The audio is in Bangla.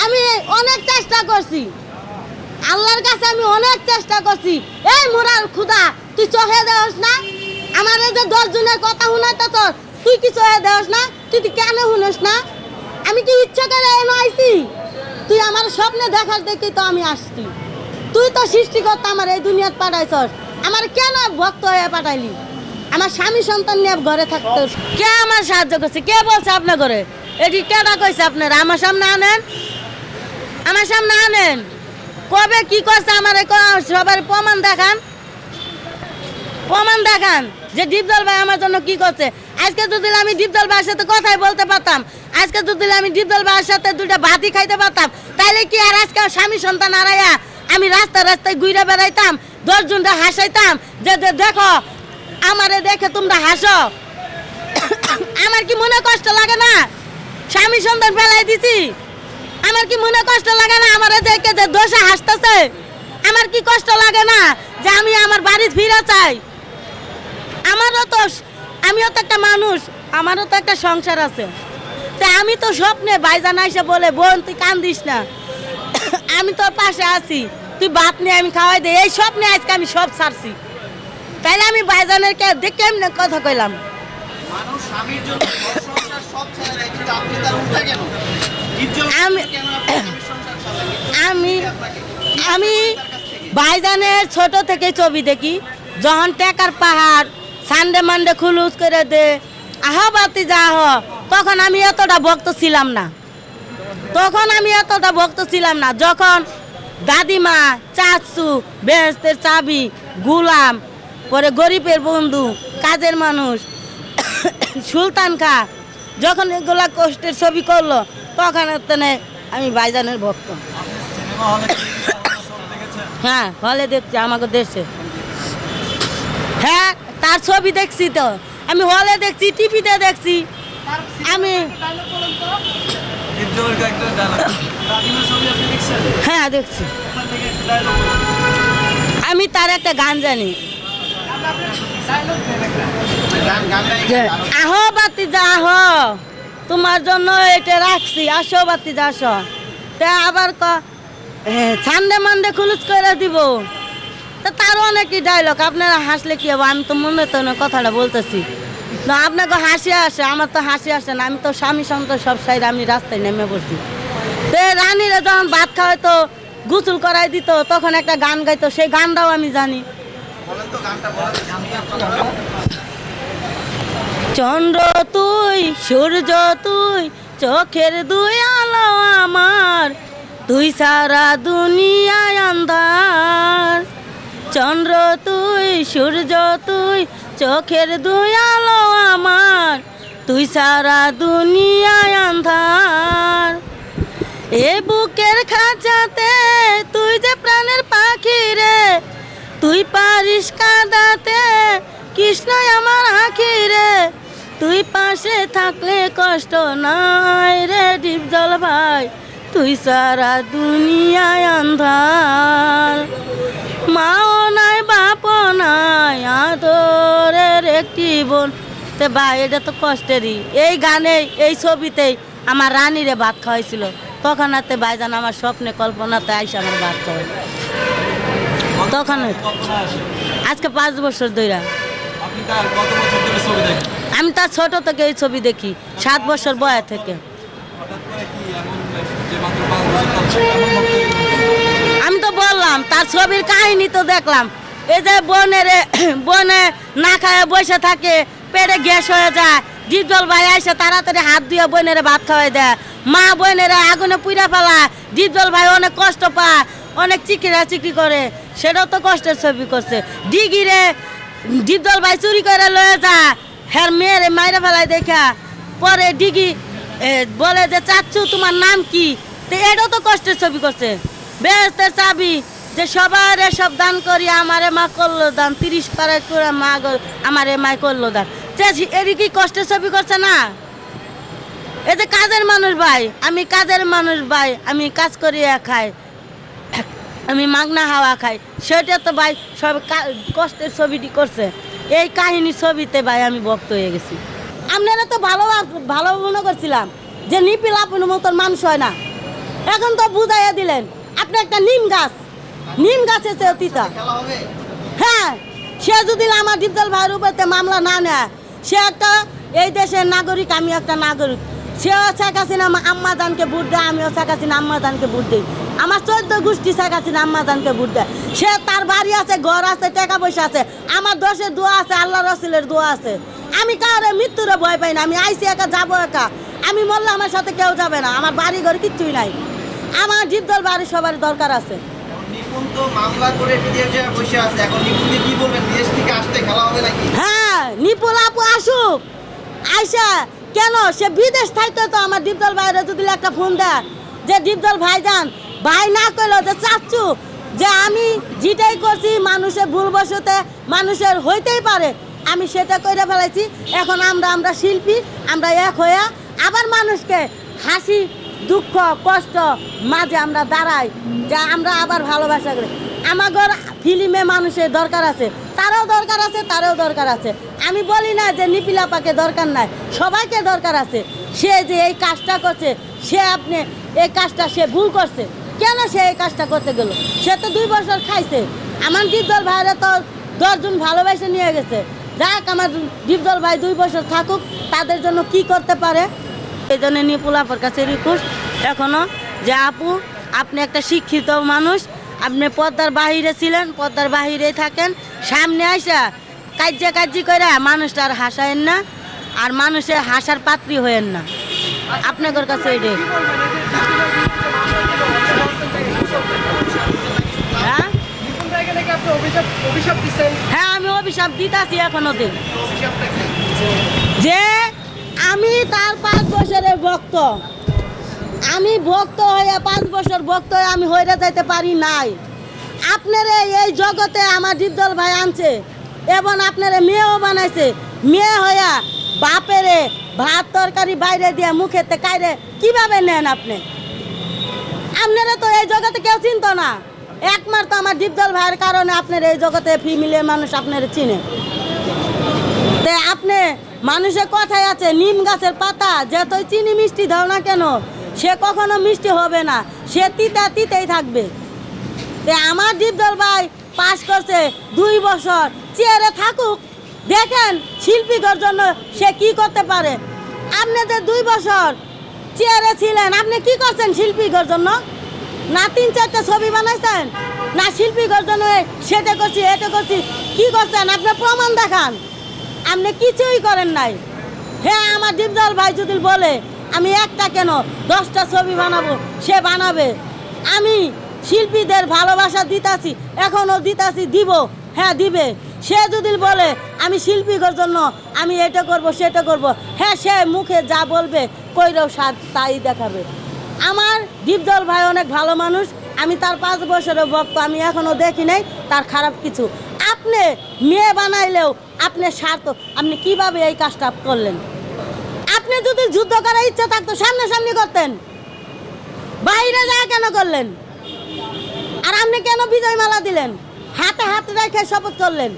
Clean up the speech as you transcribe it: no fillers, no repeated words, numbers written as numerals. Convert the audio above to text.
আমি অনেক চেষ্টা করছি, আল্লাহর কাছে আমি অনেক চেষ্টা করছি। এই মোরার খুদা, তুই চোখে দেওস না? আমার এই যে 10 জনের কথা শুনাইতে তোর, তুই কি চোখে দেওস না? তুই কেন শুনিস না? আমি কি ইচ্ছা করে এনে আইছি? তুই আমার স্বপ্নে দেখার দেখি তো আমি আসছি। তুই তো সৃষ্টিকর্তা আমার এই দুনিয়াত পাঠাইছস, আমার কেন ভক্ত হয়ে পাঠাইলি? আমার স্বামী সন্তান নিয়ে ঘরে থাকতে কে আমার সাহায্য করছে? কে বলছে আপনার ঘরে? এটি কেডা কইছে আপনারা? আমার সামনে আনেন, আমার সামনে আনেন। কবে কি করছে আমার সবার প্রমাণ দেখান, প্রমাণ দেখান যে দীপজল ভাই আমার জন্য কি করছে। আজকে যদি আমি দীপজল ভাইয়ের সাথে কথাই বলতে পারতাম, আজকে যদি আমি দীপজল ভাইয়ের সাথে দুইটা ভাতই খাইতে পারতাম, তাইলে কি আর আজকে স্বামী সন্তান হারাইয়া আমি রাস্তায় রাস্তায় ঘুরে বেড়াইতাম, 10 জনটা হাসাইতাম যে দেখো আমারে দেখে তোমরা হাসো। আমার কি মনে কষ্ট লাগে না? স্বামী সন্তান ফেলাই দিছি, আমার কি মনে কষ্ট লাগে না? আমার দেখে যে দোষে হাসতেছে, আমার কি কষ্ট লাগে না যে আমি আমার বাড়ি ফিরে চাই? আমারও তো, আমিও তো একটা মানুষ, আমারও তো একটা সংসার আছে। তা আমি তো স্বপ্নে ভাইজান আইসা বলে, বোন তুই কান্দিস না, আমি তোর পাশে আছি, তুই ভাত নিয়ে আমি খাওয়াই দে। এই স্বপ্নে আজকে আমি সব ছাড়ছি, তাইলে আমি ভাইজানের দেখে এমনি কথা কইলাম। মানুষ স্বামীর জন্য ঘর সংসার সব ছেড়ে দেয়, কিন্তু আপনি তার উল্টা কেন? আমি কেন আপনি স্বামীর সংসার ছাড়লেন? আমি আমি ভাইজানের ছোট থেকে ছবি দেখি, যখন টেকার পাহাড় সানডে মানডে খুলুস করে দে আহ বাতি যা হ, তখন আমি এতটা ভক্ত ছিলাম না, তখন আমি এতটা ভক্ত ছিলাম না। যখন দাদিমা, চাচু, বেহেস্তের চাবি, গুলাম, পরে গরিবের বন্ধু, কাজের মানুষ, সুলতান খা, যখন এগুলা কষ্টের ছবি করলো, তখন আমি ভাইজানের ভক্ত। হ্যাঁ, হলে দেখছি আমাকে দেশে। হ্যাঁ, তার ছবি দেখছি তো, আমি হলে দেখছি, টিভিতে দেখছি। আমি হ্যাঁ দেখছি, আমি তার একটা গান জানি, আহো বাতি যা আহো, তোমার জন্য এটা রাখছি, আসো বাতি যা আসো। তা আবার ছান্ডে মান্ডে খুলুস করে দিব, তা তারও অনেকই ডায়লগ। আপনারা হাসলে কি হবে? আমি তো মনে তো কথাটা বলতেছি না, আপনাকে হাসি আসে, আমার তো হাসি আসে না। আমি তো স্বামী সন্তান সব সাইড আমি রাস্তায় নেমে বসছি। তো রানীরা যখন ভাত খাওয়াইতো, গোসল করাই দিত, তখন একটা গান গাইতো, সেই গানটাও আমি জানি। চন্দ্র তুই, সূর্য তুই, চোখের দুই আলো আমার, তুই সারা দুনিয়ায় আন্ধার। চন্দ্র তুই, সূর্য তুই, চোখের দুই আলো আমার, তুই সারা দুনিয়ায় আন্ধার। এ বুকের খাঁচাতে তুই যে প্রাণের পাখি রে, তুই পারিস কাঁদাতে কৃষ্ণ আমার আঁখি রে, তুই পাশে থাকলে কষ্ট নাই রে দীপজল ভাই, তুই সারা দুনিয়ায় আন্ধার। মাও নাই, বাপও নাই, আদরের একটি বোন। তে ভাই, এটা তো কষ্টেরই। এই গানে, এই ছবিতেই আমার রানীরে ভাত খাওয়াইছিল, তখন হাতে ভাইজান আমার স্বপ্নে কল্পনাতে আইসে আমার ভাত খাওয়াই। তখন আজকে 5 বছর ধরে আমি তার ছোট থেকে এই ছবি দেখি, 7 বছর বয়স থেকে। আমি তো বললাম, তার ছবির কাহিনী তো দেখলাম। এই যে বনে না খায় বসে থাকে, পেটে গ্যাস হয়ে যায়, দীপজল ভাই এসে তাড়াতাড়ি হাত দিয়ে বোনের ভাত খাওয়াই দেয়। মা বোনেরা আগুনে পুড়ে ফেলা, দীপজল ভাই অনেক কষ্ট পায়, অনেক চিকরি করে, সেটাও তো কষ্টের ছবি করছে। ডিগিরে দীপজল ভাই চুরি করে লয়ে যায়, হ্যাঁ মেয়েরে মাইরে ফেলাই দেখা, পরে ডিগি বলে যে চাচ্ছু তোমার নাম কি, তো এটাও তো কষ্টের ছবি করছে। বেহেস্তের চাবি, যে সবার সব দান করি, আমারে মা করলো দান, 30 পারা করে মা আমারে মা করলো দান, এটি কি কষ্টের ছবি করছে না? এই যে কাজের মানুষ ভাই, আমি কাজের মানুষ ভাই, আমি কাজ করিয়া খাই, আমি মাগনা হাওয়া খাই, সেটা তো ভাই সব কষ্টের ছবিটি করছে। এই কাহিনী ছবিতে ভাই আমি ভক্ত হয়ে গেছি। আপনারা তো ভালো ভালো মনে করছিলাম যে নিপিল আপনার মতন মানুষ হয় না, এখন তো বুঝাইয়া দিলেন আপনি একটা নিম গাছের চেয়ে তিতা। খেলা হবে? হ্যাঁ, সে যদি আমার ডিপজল ভাইয়ের উপরে মামলা না নেয়, সে একটা এই দেশের নাগরিক, আমি একটা নাগরিক। সেও শেখ হাসিনা আম্মা জানকে ভোট দেয়, আমিও শেখ হাসিনা আম্মা জানকে ভোট দিই। আমার 14 গোষ্ঠী শেখ হাসিনা আম্মা জানকে ভোট দেয়। সে তার বাড়ি আছে, ঘর আছে, টাকা পয়সা আছে, আমার দোষের দোয়া আছে, আল্লাহ রসুলের দোয়া আছে। আমি কারো মৃত্যুরে ভয় পাই না। আমি আইসি একা, যাবো একা। আমি মরলে আমার সাথে কেউ যাবে না। আমার বাড়ি ঘর কিচ্ছুই নাই। আমার ডিপজল বাড়ির সবার দরকার আছে। নিপুণ তো মামলা করে বিদেশে বসে আছে, এখন নিপুণকে কি বলবেন? বিদেশ থেকে আসতে খেলা হবে নাকি? হ্যাঁ, নিপুল আপু আসুক, আইসা কেন সে বিদেশ থাকতে তো আমার ডিপজল ভাইয়ের যদি একটা ফোন দেয় যে ডিপজল ভাইজান, ভাই না করলো যে চাচ্ছু যে আমি যেটাই করছি মানুষের ভুলবশতে মানুষের হইতেই পারে, আমি সেটা করে ফেলাইছি। এখন আমরা শিল্পী, আমরা এক হয়ে আবার মানুষকে হাসি দুঃখ কষ্ট মাঝে আমরা দাঁড়াই, যে আমরা আবার ভালোবাসা করি। আমাদের ফিল্মে মানুষের দরকার আছে, তারও দরকার আছে, তারও দরকার আছে। আমি বলি না যে নিপিলাপাকে দরকার নাই, সবাইকে দরকার আছে। সে যে এই কাজটা করছে, সে আপনি এই কাজটা সে ভুল করছে, কেন সে এই কাজটা করতে গেল? সে তো 2 বছর খাইছে। আমার ডিপজল ভাইরা তো 10 জন ভালোবেসে নিয়ে গেছে। যাক, আমার ডিপজল ভাই 2 বছর থাকুক, তাদের জন্য কি করতে পারে। এই জন্য নিপুল আপুর কাছে রিকোয়েস্ট এখনো যে আপু, আপনি একটা শিক্ষিত মানুষ, আপনি পর্দার বাহিরে ছিলেন, পর্দার বাহিরেই থাকেন, সামনে আইসা কার্যি করে মানুষটা আর হাসায়েন না, আর মানুষের হাসার পাত্রী হয়েন না। আপনাদের কাছে এটাই। হ্যাঁ হ্যাঁ, আমি অভিশাপ দিতাছি এখনো দিন, যে আমি তার 5 বছরের ভক্ত। আমি ভক্ত হয়ে 5 বছর ভক্ত হয়ে আমি হইরা যাইতে পারি নাই। আপনারা এই জগতে আমার ডিপজল ভাই আনছে এবং আপনারা মেয়েও বানাইছে। মেয়ে হইয়া বাপেরে ভাত তরকারি বাইরে দিয়ে মুখেতে কাইরে কিভাবে নেন আপনি? আপনারা তো এই জগতে কেউ চিনত না, একমাত্র আমার ডিপজল ভাইয়ের কারণে আপনার এই জগতে ফ্যামিলির মানুষ আপনারা চিনে। তে আপনি মানুষের কথাই আছে, নিম গাছের পাতা যতই চিনি মিষ্টি দাও না কেন, সে কখনো মিষ্টি হবে না, সে তিতেই থাকবে। তে আমার ডিপজল ভাই পাস করছে 2 বছর, চেয়ারে থাকুক, দেখেন শিল্পীদের জন্য সে কি করতে পারে। আপনি যে 2 বছর চেয়ারে ছিলেন, আপনি কি করছেন শিল্পীদের জন্য? না 3-4টা ছবি বানাইছেন, না শিল্পীদের জন্য সেটা করছি এটা করছি, কি করছেন? আপনি প্রমাণ দেখান। আপনি কিছুই করেন নাই। হ্যাঁ, আমার ডিপজল ভাই যদি বলে আমি একটা কেন 10টা ছবি বানাবো, সে বানাবে। আমি শিল্পীদের ভালোবাসা দিতাছি, এখনও দিতাছি, দিব, হ্যাঁ দিবে। সে যদি বলে আমি শিল্পীদের জন্য আমি এটা করব সেটা করব, হ্যাঁ সে মুখে যা বলবে কইরেও সাথ তাই দেখাবে। আমার ডিপজল ভাই অনেক ভালো মানুষ, আমি তার 5 বছরের ভক্ত, আমি এখনও দেখি নাই তার খারাপ কিছু। আপনি মেয়ে বানাইলেও আপনি স্বার্থ, আপনি কিভাবে এই কাজটা করলেন? আপনি যদি যুদ্ধ করার ইচ্ছা থাকতো সামনাসামনি করতেন, বাইরে যা কেন করলেন? আর আপনি কেন বিজয় মালা দিলেন? হাতে রেখে শপথ করলেন?